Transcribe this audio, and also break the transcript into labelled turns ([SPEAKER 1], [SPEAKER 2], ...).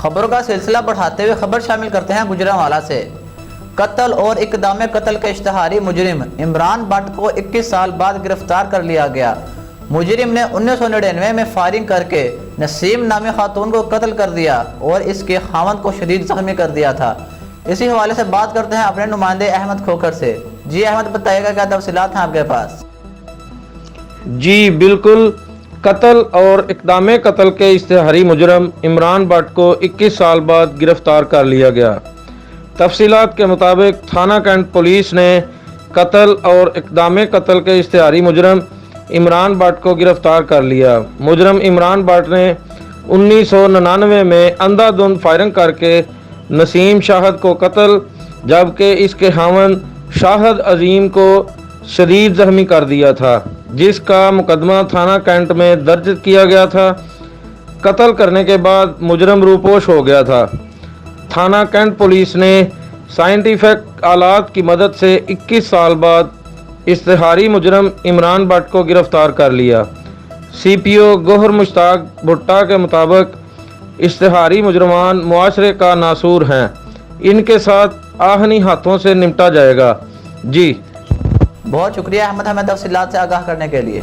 [SPEAKER 1] خبروں کا سلسلہ بڑھاتے ہوئے خبر شامل کرتے ہیں گوجرانوالہ سے۔ قتل اور اقدام قتل کے اشتہاری مجرم عمران بٹ کو 21 سال بعد گرفتار کر لیا گیا۔ مجرم نے 1999 میں فائرنگ کر کے نسیم نامی خاتون کو قتل کر دیا اور اس کے خاوند کو شدید زخمی کر دیا تھا۔ اسی حوالے سے بات کرتے ہیں اپنے نمائندے احمد کھوکھر سے۔ جی احمد، بتائیے گا کیا تفصیلات ہیں آپ کے پاس؟
[SPEAKER 2] جی بالکل، قتل اور اقدام قتل کے اشتہاری مجرم عمران بٹ کو 21 سال بعد گرفتار کر لیا گیا۔ تفصیلات کے مطابق تھانہ کینٹ پولیس نے قتل اور اقدام قتل کے اشتہاری مجرم عمران بٹ کو گرفتار کر لیا۔ مجرم عمران بٹ نے 1999 میں اندھا دھند فائرنگ کر کے نسیم شاہد کو قتل جبکہ اس کے خاوند شاہد عظیم کو شدید زخمی کر دیا تھا، جس کا مقدمہ تھانہ کینٹ میں درج کیا گیا تھا۔ قتل کرنے کے بعد مجرم روپوش ہو گیا تھا۔ تھانہ کینٹ پولیس نے سائنٹیفک آلات کی مدد سے 21 سال بعد اشتہاری مجرم عمران بٹ کو گرفتار کر لیا۔ سی پی او گوہر مشتاق بھٹا کے مطابق اشتہاری مجرمان معاشرے کا ناسور ہیں، ان کے ساتھ آہنی ہاتھوں سے نمٹا جائے گا۔ جی
[SPEAKER 1] بہت شکریہ احمد، ہمیں تفصیلات سے آگاہ کرنے کے لیے۔